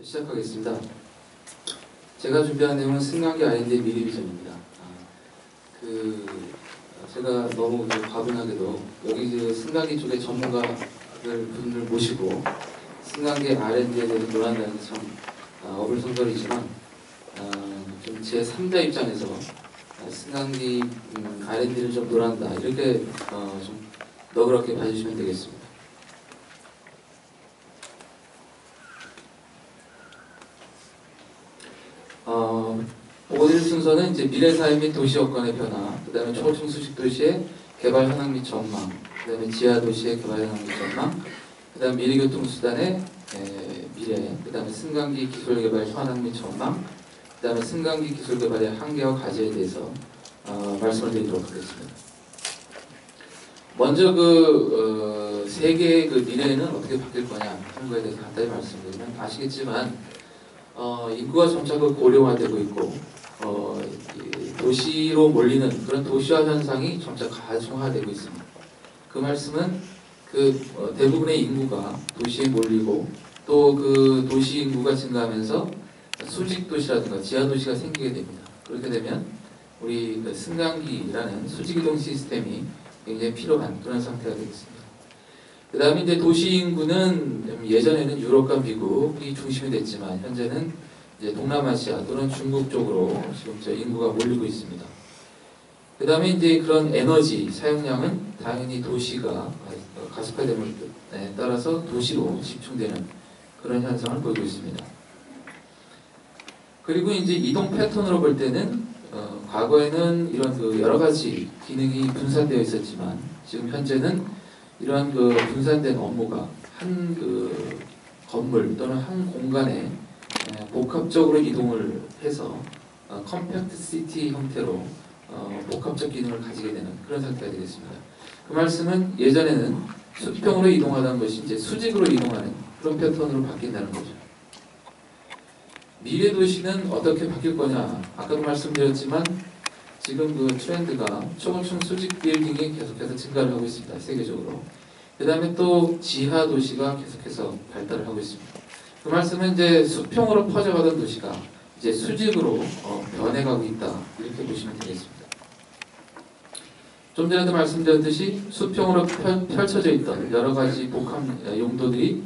시작하겠습니다. 제가 준비한 내용은 승강기 R&D의 미래 비전입니다. 제가 너무 과분하게도 여기 승강기 쪽에 전문가분을 모시고 승강기 R&D에 대해서 논한다는 게 참 어불성설이지만 좀 제 3자 입장에서 승강기 R&D를 좀 논한다 이렇게 좀 너그럽게 봐주시면 되겠습니다. 오늘 순서는 이제 미래 사회 및 도시 여건의 변화, 그 다음에 초청 수직 도시의 개발 현황 및 전망, 그 다음에 지하 도시의 개발 현황 및 전망, 그 다음 미래 교통수단의 미래, 그 다음에 승강기 기술 개발 현황 및 전망, 그 다음에 승강기 기술 개발의 한계와 과제에 대해서 말씀을 드리도록 하겠습니다. 먼저 세계의 미래는 어떻게 바뀔 거냐 하는 거에 대해서 간단히 말씀드리면 아시겠지만 인구가 점차 고령화되고 있고 도시로 몰리는 그런 도시화 현상이 점차 가중화되고 있습니다. 그 말씀은 대부분의 인구가 도시에 몰리고 또 그 도시 인구가 증가하면서 수직 도시라든가 지하 도시가 생기게 됩니다. 그렇게 되면 우리 승강기라는 수직 이동 시스템이 굉장히 필요한 그런 상태가 되겠습니다. 그 다음에 이제 도시 인구는 예전에는 유럽과 미국이 중심이 됐지만 현재는 이제 동남아시아 또는 중국 쪽으로 지금 인구가 몰리고 있습니다. 그 다음에 이제 그런 에너지 사용량은 당연히 도시가 가속화됨에 따라서 도시로 집중되는 그런 현상을 보이고 있습니다. 그리고 이제 이동 패턴으로 볼 때는 과거에는 이런 여러 가지 기능이 분산되어 있었지만 지금 현재는 이러한 분산된 업무가 한 건물 또는 한 공간에 복합적으로 이동을 해서 컴팩트 시티 형태로 복합적 기능을 가지게 되는 그런 상태가 되겠습니다. 그 말씀은 예전에는 수평으로 이동하던 것이 이제 수직으로 이동하는 그런 패턴으로 바뀐다는 거죠. 미래 도시는 어떻게 바뀔 거냐? 아까도 말씀드렸지만 지금 트렌드가 초고층 수직 빌딩이 계속해서 증가를 하고 있습니다. 세계적으로. 그 다음에 또 지하 도시가 계속해서 발달을 하고 있습니다. 그 말씀은 이제 수평으로 퍼져가던 도시가 이제 수직으로 변해가고 있다 이렇게 보시면 되겠습니다. 좀 전에도 말씀드렸듯이 수평으로 펼쳐져 있던 여러 가지 복합 용도들이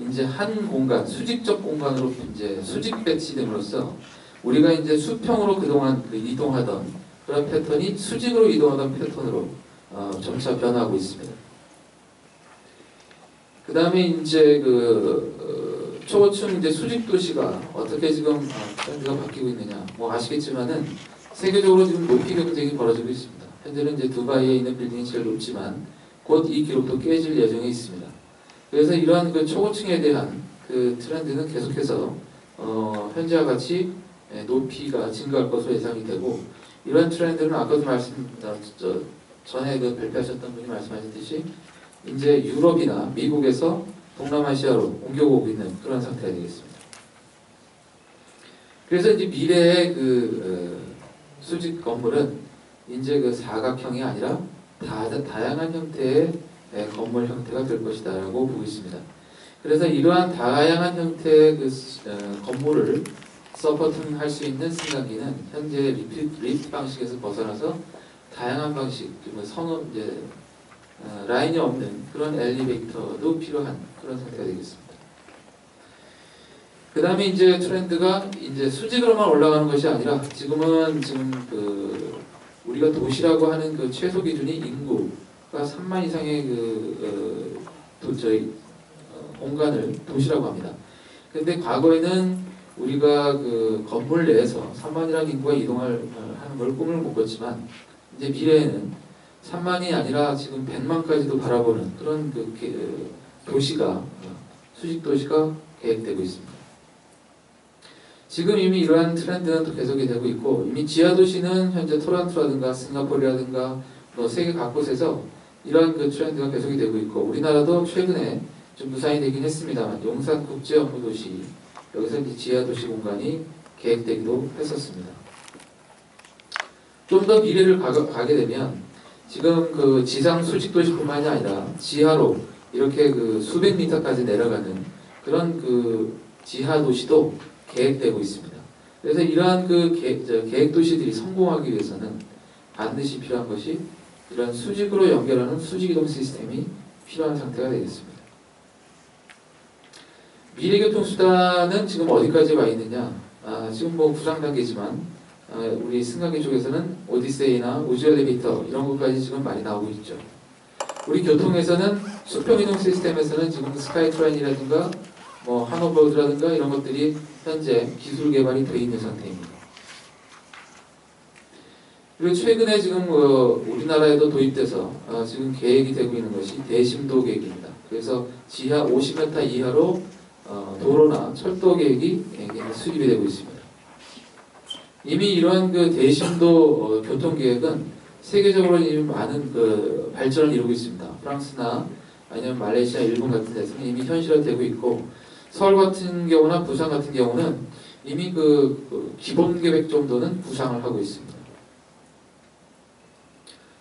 이제 한 공간, 수직적 공간으로 이제 수직 배치됨으로써 우리가 이제 수평으로 그동안 이동하던 그런 패턴이 수직으로 이동하던 패턴으로 점차 변화하고 있습니다. 그 다음에 이제 초고층 이제 수직 도시가 어떻게 지금 트렌드가 바뀌고 있느냐, 아시겠지만은 세계적으로 지금 높이 경쟁이 벌어지고 있습니다. 현재는 이제 두바이에 있는 빌딩이 제일 높지만 곧 이 기록도 깨질 예정에 있습니다. 그래서 이러한 초고층에 대한 트렌드는 계속해서 현재와 같이 높이가 증가할 것으로 예상이 되고 이러한 트렌드는 아까도 전에 발표하셨던 분이 말씀하셨듯이 이제 유럽이나 미국에서 동남아시아로 옮겨오고 있는 그런 상태가 되겠습니다. 그래서 이제 미래의 수직 건물은 이제 사각형이 아니라 다양한 형태의 건물 형태가 될 것이다 라고 보고 있습니다. 그래서 이러한 다양한 형태의 건물을 서포팅할 수 있는 승강기는 현재 리프트 방식에서 벗어나서 다양한 방식, 라인이 없는 그런 엘리베이터도 필요한 그런 상태가 되겠습니다. 그 다음에 이제 트렌드가 이제 수직으로만 올라가는 것이 아니라 지금 우리가 도시라고 하는 최소 기준이 인구가 3만 이상의 공간을 도시라고 합니다. 근데 과거에는 우리가 건물 내에서 3만이라는 인구가 하는 걸 꿈을 못 꿨지만 이제 미래에는 3만이 아니라 지금 100만까지도 바라보는 그런 도시가 수직 도시가 계획되고 있습니다. 지금 이미 이러한 트렌드는 또 계속이 되고 있고 이미 지하 도시는 현재 토론토라든가 싱가포르라든가 세계 각곳에서 이러한 트렌드가 계속이 되고 있고 우리나라도 최근에 좀 무산이 되긴 했습니다만 용산 국제업무도시 여기서 이제 지하 도시 공간이 계획되기도 했었습니다. 좀 더 미래를 가게 되면 지금 지상 수직 도시뿐만이 아니라 지하로 이렇게 수백 미터까지 내려가는 그런 지하 도시도 계획되고 있습니다. 그래서 이러한 그 계획 도시들이 성공하기 위해서는 반드시 필요한 것이 이런 수직으로 연결하는 수직이동 시스템이 필요한 상태가 되겠습니다. 미래교통수단은 지금 어디까지 와 있느냐? 지금 뭐 구상 단계지만 우리 승강기 쪽에서는 오디세이나 우주 엘리베이터 이런 것까지 지금 많이 나오고 있죠. 우리 교통에서는 수평이동 시스템에서는 지금 스카이트라인이라든가 뭐 하노버드라든가 이런 것들이 현재 기술 개발이 되어 있는 상태입니다. 그리고 최근에 지금 우리나라에도 도입돼서 지금 계획이 되고 있는 것이 대심도 계획입니다. 그래서 지하 50m 이하로 도로나 철도 계획이 수립이 되고 있습니다. 이미 이러한 그 대심도 교통 계획은 세계적으로 이미 많은 그 발전을 이루고 있습니다. 프랑스나 아니면 말레이시아, 일본 같은 데서는 이미 현실화되고 있고, 서울 같은 경우나 부산 같은 경우는 이미 그 기본 계획 정도는 구상을 하고 있습니다.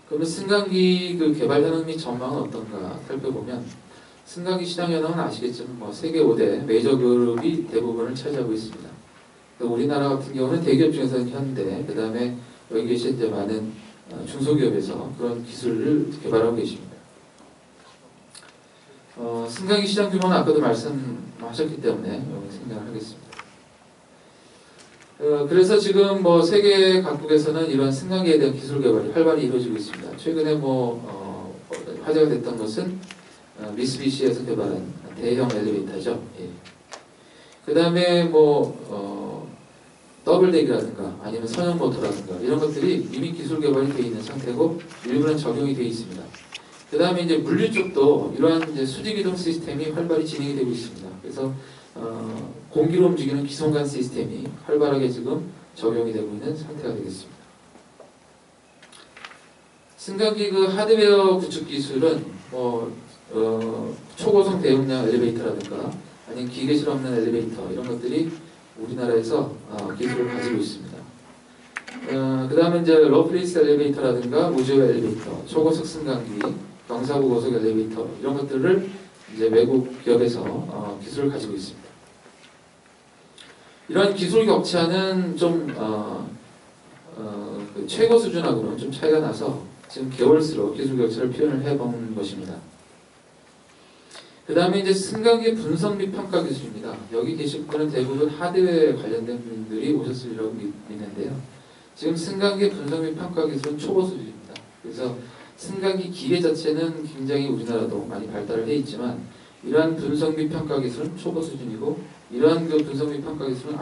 그러면 승강기 그 개발 현황 및 전망은 어떤가 살펴보면, 승강기 시장 현황은 아시겠지만 뭐 세계 5대 메이저 그룹이 대부분을 차지하고 있습니다. 우리나라 같은 경우는 대기업 중에서는 현대, 그 다음에 여기 계신 이제 많은 중소기업에서 그런 기술을 개발하고 계십니다. 승강기 시장 규모는 아까도 말씀하셨기 때문에 생각을 하겠습니다. 그래서 지금 뭐 세계 각국에서는 이런 승강기에 대한 기술 개발이 활발히 이루어지고 있습니다. 최근에 뭐 화제가 됐던 것은 미쓰비시에서 개발한 대형 엘리베이터죠. 예. 그 다음에 뭐 더블덱이라든가 아니면 선형 모터라든가 이런 것들이 이미 기술 개발이 되어 있는 상태고 일부는 적용이 되어 있습니다. 그 다음에 이제 물류 쪽도 이러한 이제 수직이동 시스템이 활발히 진행이 되고 있습니다. 그래서 공기로 움직이는 기성관 시스템이 활발하게 지금 적용이 되고 있는 상태가 되겠습니다. 승강기 그 하드웨어 구축 기술은 뭐 초고속 대용량 엘리베이터라든가 아니면 기계실 없는 엘리베이터 이런 것들이 우리나라에서 기술을 가지고 있습니다. 그 다음에 이제 러프리스 엘리베이터라든가 우주 엘리베이터, 초고속 승강기, 경사부 고속 엘리베이터 이런 것들을 이제 외국 기업에서 기술을 가지고 있습니다. 이런 기술 격차는 좀 그 최고 수준하고는 좀 차이가 나서 지금 개월수로 기술 격차를 표현을 해본 것입니다. 그 다음에 이제 승강기 분석 및 평가 기술입니다. 여기 계신 분은 대부분 하드웨어에 관련된 분들이 오셨으리라고 믿는데요. 지금 승강기 분석 및 평가 기술은 초보 수준입니다. 그래서 승강기 기계 자체는 굉장히 우리나라도 많이 발달을 해 있지만 이러한 분석 및 평가 기술은 초보 수준이고 이러한 그 분석 및 평가 기술은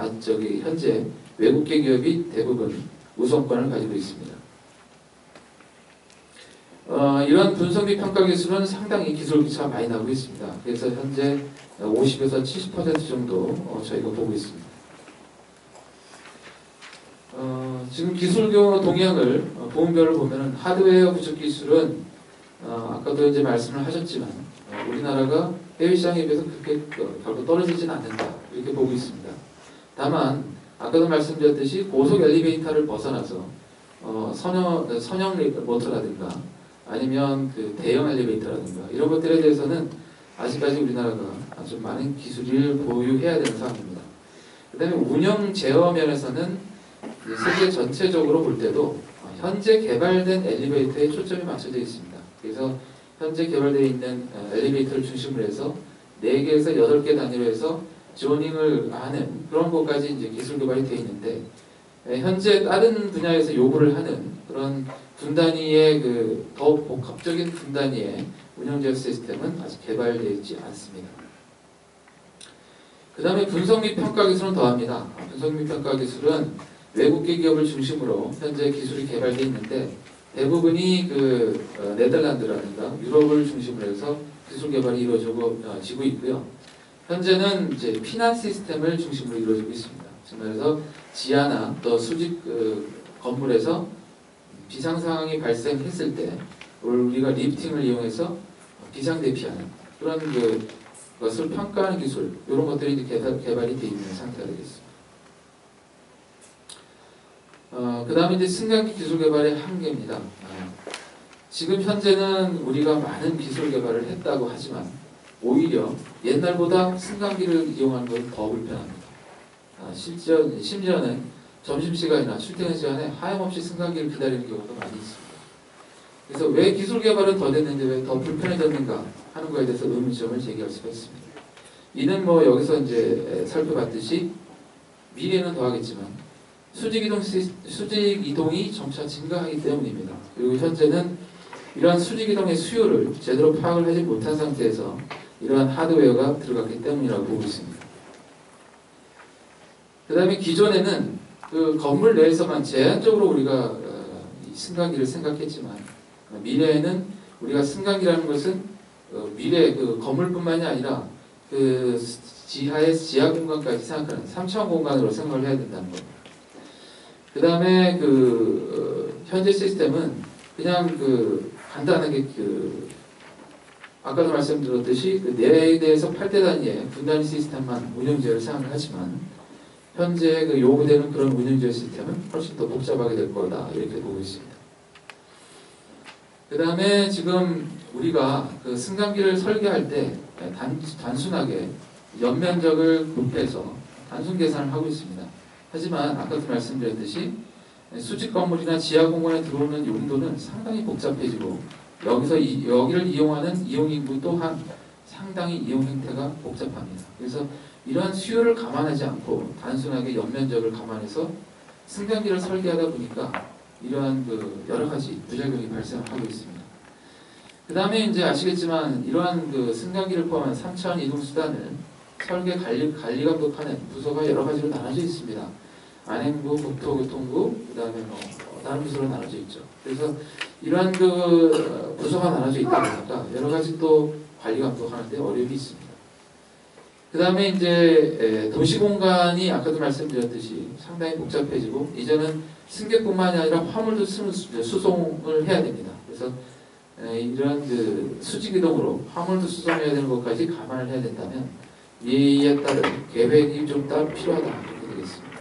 현재 외국계 기업이 대부분 우선권을 가지고 있습니다. 이러한 분석 및 평가 기술은 상당히 기술 기차가 많이 나오고 있습니다. 그래서 현재 50에서 70% 정도 저희가 보고 있습니다. 지금 기술 동향을 부문별로 보면은 하드웨어 구축 기술은 아까도 이제 말씀을 하셨지만 우리나라가 해외 시장에 비해서 그렇게 결코 떨어지진 않는다 이렇게 보고 있습니다. 다만 아까도 말씀드렸듯이 고속 엘리베이터를 벗어나서 선형 모터라든가 아니면 그 대형 엘리베이터라든가 이런 것들에 대해서는 아직까지 우리나라가 아주 많은 기술을 보유해야 되는 상황입니다. 그 다음에 운영 제어 면에서는 세계 전체적으로 볼 때도 현재 개발된 엘리베이터에 초점이 맞춰져 있습니다. 그래서 현재 개발되어 있는 엘리베이터를 중심으로 해서 4개에서 8개 단위로 해서 조닝을 하는 그런 것까지 이제 기술 개발이 되어 있는데 현재 다른 분야에서 요구를 하는 그런 분단위의 더 복합적인 분단위의 운영 제어 시스템은 아직 개발되어 있지 않습니다. 그 다음에 분석 및 평가 기술은 더합니다. 분석 및 평가 기술은 외국계 기업을 중심으로 현재 기술이 개발되어 있는데 대부분이 네덜란드라든가 유럽을 중심으로 해서 기술 개발이 이루어지고 있고요. 현재는 이제 피난 시스템을 중심으로 이루어지고 있습니다. 즉 말해서 지하나 또 수직 건물에서 비상 상황이 발생했을 때 우리가 리프팅을 이용해서 비상 대피하는 그런 것을 평가하는 기술 이런 것들이 이제 개발이 되어 있는 상태가 되겠습니다. 그 다음에 이제 승강기 기술 개발의 한계입니다. 지금 현재는 우리가 많은 기술 개발을 했다고 하지만 오히려 옛날보다 승강기를 이용하는 것은 더 불편합니다. 심지어는 점심시간이나 출퇴근 시간에 하염없이 승강기를 기다리는 경우도 많이 있습니다. 그래서 왜 기술 개발은 더 됐는데 왜 더 불편해졌는가 하는 것에 대해서 의문점을 제기할 수가 있습니다. 이는 뭐 여기서 이제 살펴봤듯이 미래는 더하겠지만 수직 이동이 점차 증가하기 때문입니다. 그리고 현재는 이러한 수직 이동의 수요를 제대로 파악을 하지 못한 상태에서 이러한 하드웨어가 들어갔기 때문이라고 보고 있습니다. 그 다음에 기존에는 그 건물 내에서만 제한적으로 우리가 승강기를 생각했지만 미래에는 우리가 승강기라는 것은 미래 그 건물뿐만이 아니라 그 지하의 지하 공간까지 생각하는 3차원 공간으로 생각을 해야 된다는 겁니다. 그 다음에 현재 시스템은 그냥 간단하게 아까도 말씀드렸듯이 4대에서 8대 단위의 분단위 시스템만 운영제를 생각을 하지만 현재 요구되는 그런 운영제 시스템은 훨씬 더 복잡하게 될 거다 이렇게 보고 있습니다. 그 다음에 지금 우리가 승강기를 설계할 때 단순하게 연면적을 곱해서 단순 계산을 하고 있습니다. 하지만 아까도 말씀드렸듯이 수직 건물이나 지하 공간에 들어오는 용도는 상당히 복잡해지고 여기를 이용하는 이용 인구 또한 상당히 이용 형태가 복잡합니다. 그래서 이러한 수요를 감안하지 않고 단순하게 연면적을 감안해서 승강기를 설계하다 보니까 이러한 여러 가지 부작용이 발생하고 있습니다. 그 다음에 이제 아시겠지만 이러한 승강기를 포함한 3차원 이동 수단을 설계 관리 감독하는 부서가 여러 가지로 나눠져 있습니다. 안행부, 국토교통부, 그 다음에 다른 부서로 나눠져 있죠. 그래서 이러한 부서가 나눠져 있다 보니까 여러 가지 또 관리 감독하는 데 어려움이 있습니다. 그 다음에 이제 도시 공간이 아까도 말씀드렸듯이 상당히 복잡해지고 이제는 승객뿐만이 아니라 화물도 수송을 해야 됩니다. 그래서 이러한 수직 이동으로 화물도 수송해야 되는 것까지 감안을 해야 된다면 이에 따른 계획이 좀 따로 필요하다 이렇게 되겠습니다.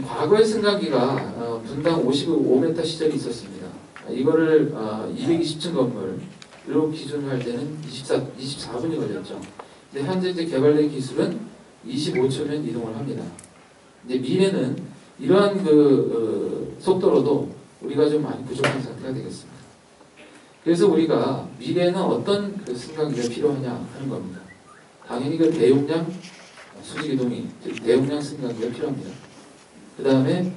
과거의 승강기가 분당 55m 시절이 있었습니다. 이거를 220층 건물로 기준으로 할 때는 24분이 걸렸죠. 근데 현재 이제 개발된 기술은 25초면 이동을 합니다. 이제 미래는 이러한 속도로도 우리가 좀 많이 부족한 상태가 되겠습니다. 그래서 우리가 미래에는 어떤 승강기가 필요하냐 하는 겁니다. 당연히 대용량 수직 이동이 대용량 승강기가 필요합니다. 그 다음에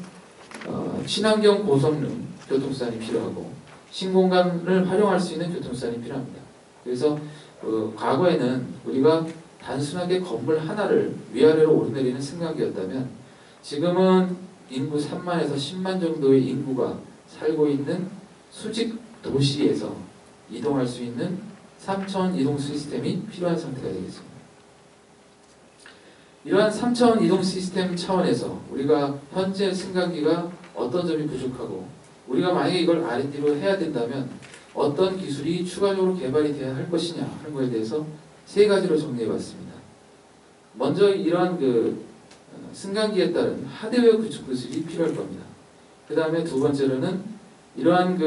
친환경 고성능 교통수단이 필요하고 신공간을 활용할 수 있는 교통수단이 필요합니다. 그래서 과거에는 우리가 단순하게 건물 하나를 위아래로 오르내리는 승강기였다면 지금은 인구 3만에서 10만 정도의 인구가 살고 있는 수직 도시에서 이동할 수 있는 3차원 이동 시스템이 필요한 상태가 되겠습니다. 이러한 3차원 이동 시스템 차원에서 우리가 현재 승강기가 어떤 점이 부족하고 우리가 만약에 이걸 R&D로 해야 된다면 어떤 기술이 추가적으로 개발이 되어야 할 것이냐 하는 것에 대해서 3가지로 정리해 봤습니다. 먼저 이러한 승강기에 따른 하드웨어 구축 기술이 필요할 겁니다. 그 다음에 두 번째로는 이러한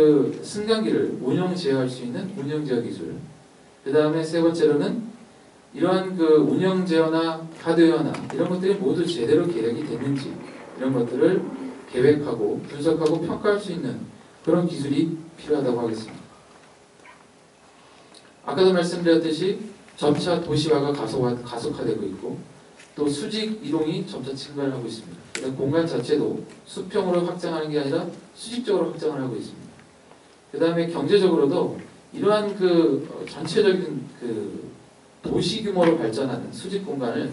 승강기를 운영 제어할 수 있는 운영 제어 기술. 그 다음에 세 번째로는 이러한 운영 제어나 하드웨어나 이런 것들이 모두 제대로 계획이 됐는지 이런 것들을 계획하고 분석하고 평가할 수 있는 그런 기술이 필요하다고 하겠습니다. 아까도 말씀드렸듯이 점차 도시화가 가속화되고 있고 또 수직 이동이 점차 증가를 하고 있습니다. 공간 자체도 수평으로 확장하는 게 아니라 수직적으로 확장을 하고 있습니다. 그 다음에 경제적으로도 이러한 전체적인 도시 규모로 발전하는 수직 공간을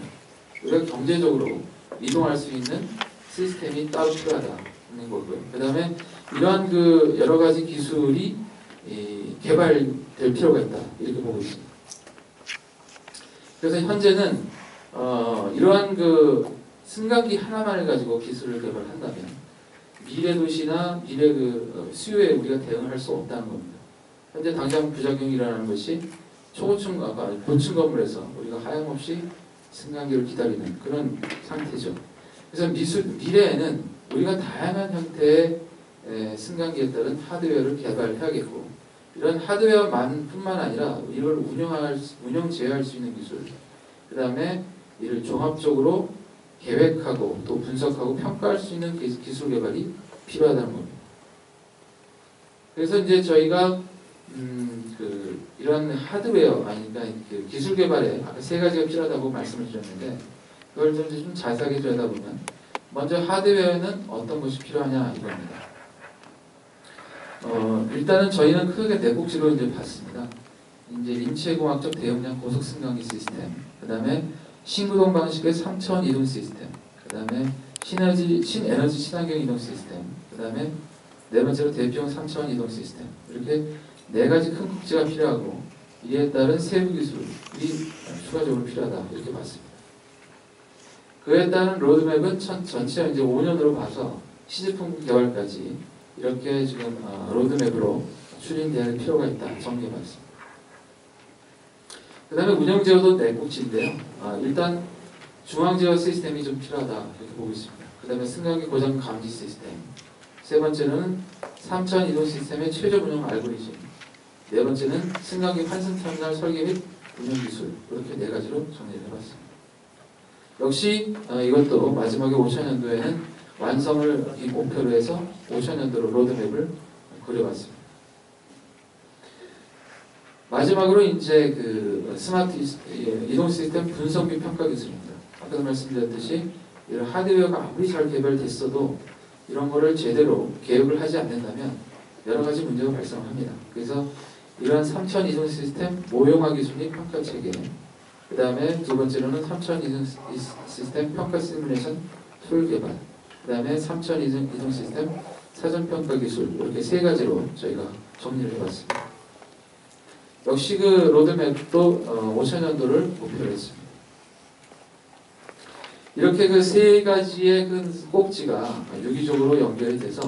우리가 경제적으로 이동할 수 있는 시스템이 따로 필요하다는 거고요. 그 다음에 이러한 여러 가지 기술이 개발될 필요가 있다 이렇게 보고 있습니다. 그래서 현재는 이러한 승강기 하나만을 가지고 기술을 개발한다면 미래 도시나 미래 수요에 우리가 대응할 수 없다는 겁니다. 현재 당장 부작용이 일어나는 것이 고층 건물에서 우리가 하염없이 승강기를 기다리는 그런 상태죠. 그래서 미래에는 우리가 다양한 형태의 승강기에 따른 하드웨어를 개발해야겠고 이런 하드웨어만뿐만 아니라 이걸 운영 제어할 수 있는 기술, 그 다음에 이를 종합적으로 계획하고 또 분석하고 평가할 수 있는 기술 개발이 필요하다는 겁니다. 그래서 이제 저희가 이런 하드웨어 그러니까 그 기술 개발에 아까 세 가지가 필요하다고 말씀을 드렸는데 그걸 좀 자세하게 들여다보면 먼저 하드웨어는 어떤 것이 필요하냐 이겁니다. 일단은 저희는 크게 네 꼭지로 이제 봤습니다. 이제 인체공학적 대용량 고속 승강기 시스템, 그 다음에 신구동 방식의 3차원 이동 시스템, 그 다음에 신에너지 친환경 이동 시스템, 그 다음에 네 번째로 대표용 3차원 이동 시스템. 이렇게 네 가지 큰 꼭지가 필요하고 이에 따른 세부 기술이 추가적으로 필요하다 이렇게 봤습니다. 그에 따른 로드맵은 전체 이제 5년으로 봐서 시제품 개발까지 이렇게 지금 로드맵으로 추진될 필요가 있다 정리해봤습니다. 그 다음에 운영제어도 네 꼭지인데요. 일단 중앙제어 시스템이 좀 필요하다 이렇게 보고 있습니다. 그 다음에 승강기 고장 감지 시스템, 세 번째는 3차원 이동 시스템의 최저 운영 알고리즘, 네 번째는 승강기 환승 터미널 설계 및 운영 기술, 이렇게 네 가지로 정리를 해봤습니다. 역시 이것도 마지막에 5000년도에는 완성을 이 목표로 해서 5000년도로 로드맵을 그려봤습니다. 마지막으로 이제 그 스마트 이동 시스템 분석 및 평가 기술입니다. 아까도 말씀드렸듯이 이런 하드웨어가 아무리 잘 개발됐어도 이런 거를 제대로 계획을 하지 않는다면 여러 가지 문제가 발생합니다. 그래서 이러한 3차원 이동 시스템 모형화 기술 및 평가 체계, 그 다음에 두 번째로는 3차원 이동 시스템 평가 시뮬레이션 툴 개발, 그 다음에 3차원 이동 시스템 사전 평가 기술, 이렇게 세 가지로 저희가 정리를 해봤습니다. 역시 그 로드맵도 5000년도를 목표로 했습니다. 이렇게 그 세 가지의 그 꼭지가 유기적으로 연결이 돼서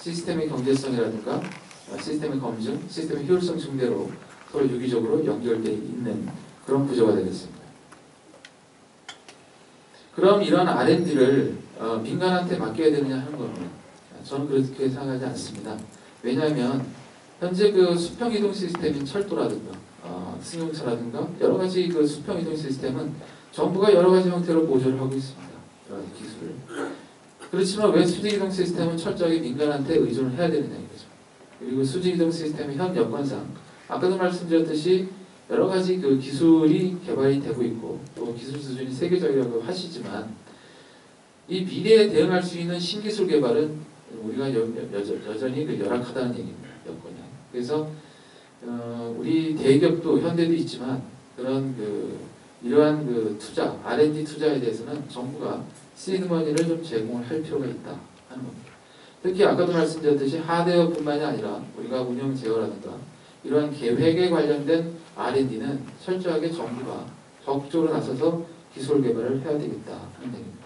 시스템의 경제성이라든가 시스템의 검증, 시스템의 효율성 증대로 서로 유기적으로 연결되어 있는 그런 구조가 되겠습니다. 그럼 이런 R&D를 민간한테 맡겨야 되느냐 하는 겁니다. 저는 그렇게 생각하지 않습니다. 왜냐하면 현재 그 수평이동 시스템인 철도라든가 승용차라든가 여러 가지 그 수평이동 시스템은 정부가 여러 가지 형태로 보조를 하고 있습니다. 여러 가지 기술을. 그렇지만 왜 수직이동 시스템은 철저하게 민간한테 의존을 해야 되느냐 이거죠. 그리고 수직이동 시스템의 현 여건상 아까도 말씀드렸듯이 여러 가지 그 기술이 개발이 되고 있고 또 기술 수준이 세계적이라고 하시지만 이 미래에 대응할 수 있는 신기술 개발은 우리가 여전히 그 열악하다는 얘기입니다. 여건이. 그래서 우리 대기업도 현대도 있지만 그런 이러한 그 투자, R&D 투자에 대해서는 정부가 시드머니를 좀 제공을 할 필요가 있다 하는 겁니다. 특히 아까도 말씀드렸듯이 하드웨어뿐만이 아니라 우리가 운영 제어라든가 이러한 계획에 관련된 R&D는 철저하게 정부가 적극적으로 나서서 기술 개발을 해야 되겠다 하는 얘기입니다.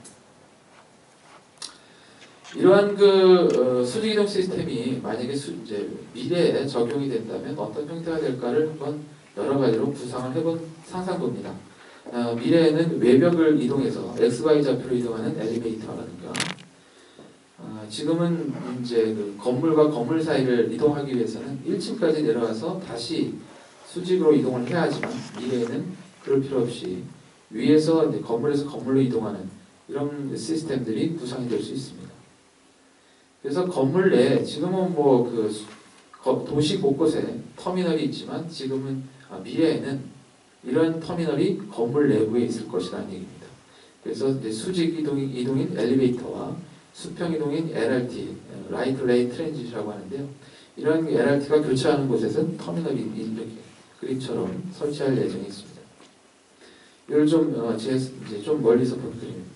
이러한 그 수직이동 시스템이 만약에 이제 미래에 적용이 된다면 어떤 형태가 될까를 한번 여러 가지로 구상을 해본 상상도입니다. 미래에는 외벽을 이동해서 XY 좌표로 이동하는 엘리베이터라든가 지금은 이제 그 건물과 건물 사이를 이동하기 위해서는 1층까지 내려와서 다시 수직으로 이동을 해야 하지만 미래에는 그럴 필요 없이 위에서 이제 건물에서 건물로 이동하는 이런 시스템들이 구상이 될 수 있습니다. 그래서 건물 내에 지금은 뭐 그 도시 곳곳에 터미널이 있지만 지금은 미래에는 이런 터미널이 건물 내부에 있을 것이라는 얘기입니다. 그래서 이제 수직 이동인 엘리베이터와 수평 이동인 LRT, 라이트 레인 트랜짓이라고 하는데요. 이런 LRT가 교차하는 곳에서는 터미널이 이렇게 그림처럼 설치할 예정이 있습니다. 이걸 좀 멀리서 본 그림입니다.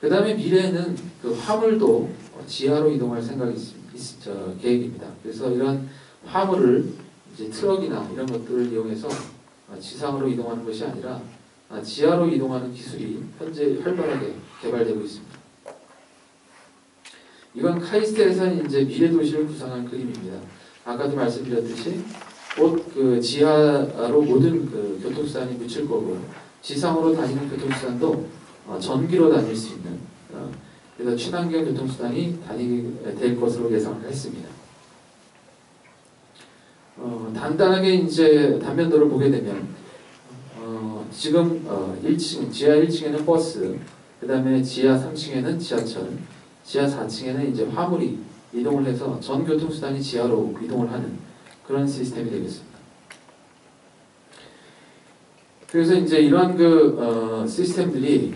그 다음에 미래에는 그 화물도 지하로 이동할 계획입니다. 그래서 이런 화물을 이제 트럭이나 이런 것들을 이용해서 지상으로 이동하는 것이 아니라 지하로 이동하는 기술이 현재 활발하게 개발되고 있습니다. 이건 카이스트에서는 이제 미래 도시를 구상한 그림입니다. 아까도 말씀드렸듯이 곧 그 지하로 모든 그 교통수단이 묻힐 거고 지상으로 다니는 교통수단도 전기로 다닐 수 있는 그래서 친환경 교통수단이 다니게 될 것으로 예상을 했습니다. 간단하게 이제 단면도를 보게 되면 지금 1층, 지하 1층에는 버스, 그 다음에 지하 3층에는 지하철, 지하 4층에는 이제 화물이 이동을 해서 전 교통수단이 지하로 이동을 하는 그런 시스템이 되겠습니다. 그래서 이제 이러한 시스템들이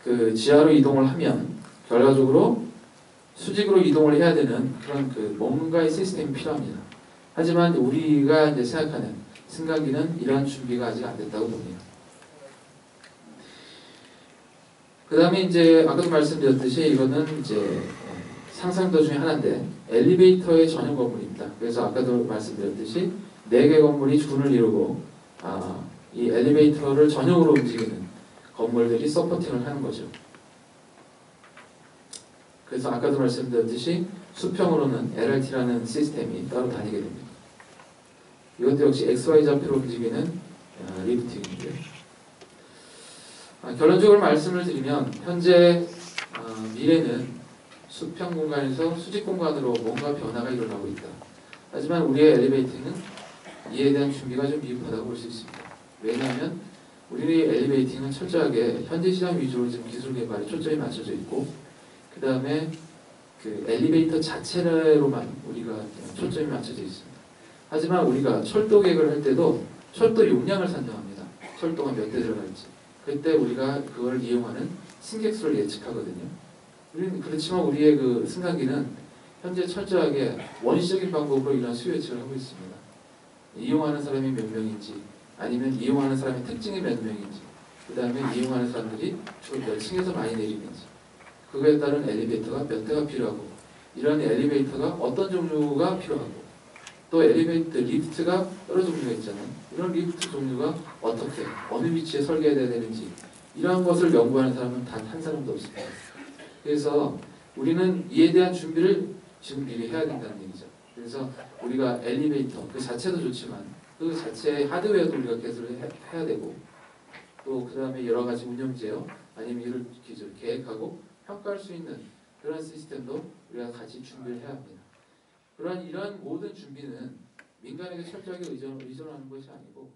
그 지하로 이동을 하면 결과적으로 수직으로 이동을 해야 되는 그런 뭔가의 시스템이 필요합니다. 하지만 우리가 이제 생각하는 승강기는 이러한 준비가 아직 안 됐다고 봅니다. 그 다음에 이제 아까도 말씀드렸듯이 이거는 이제 상상도 중에 하나인데 엘리베이터의 전용 건물입니다. 그래서 아까도 말씀드렸듯이 4개 건물이 준을 이루고 이 엘리베이터를 전용으로 움직이는 건물들이 서포팅을 하는 거죠. 그래서 아까도 말씀드렸듯이 수평으로는 LRT라는 시스템이 따로 다니게 됩니다. 이것도 역시 XY 좌표로 움직이는 리프팅인데요. 결론적으로 말씀을 드리면 현재 미래는 수평 공간에서 수직 공간으로 뭔가 변화가 일어나고 있다. 하지만 우리의 엘리베이터는 이에 대한 준비가 좀 미흡하다고 볼 수 있습니다. 왜냐하면 우리의 엘리베이팅은 철저하게 현재 시장 위주로 지금 기술 개발에 초점이 맞춰져 있고 그 다음에 그 엘리베이터 자체로만 우리가 초점이 맞춰져 있습니다. 하지만 우리가 철도 계획을 할 때도 철도 용량을 산정합니다. 철도가 몇 대 들어갈지. 그때 우리가 그걸 이용하는 승객수를 예측하거든요. 우리는 그렇지만 우리의 그 승강기는 현재 철저하게 원시적인 방법으로 이런 수요 예측을 하고 있습니다. 이용하는 사람이 몇 명인지 아니면 이용하는 사람의 특징이 몇 명인지 그 다음에 이용하는 사람들이 주로 몇 층에서 많이 내리는지 그거에 따른 엘리베이터가 몇 대가 필요하고 이런 엘리베이터가 어떤 종류가 필요하고 또 엘리베이터 리프트가 여러 종류가 있잖아요. 이런 리프트 종류가 어떻게 어느 위치에 설계해야 되는지 이러한 것을 연구하는 사람은 단 한 사람도 없습니다. 그래서 우리는 이에 대한 준비를 지금 미리 해야 된다는 얘기죠. 그래서 우리가 엘리베이터 그 자체도 좋지만 그 자체의 하드웨어도 우리가 개설을 해야 되고 또 그 다음에 여러 가지 운영 제어 아니면 이를 기술 계획하고 평가할 수 있는 그런 시스템도 우리가 같이 준비를 해야 합니다. 이러한 모든 준비는 민간에게 철저하게 의존하는 것이 아니고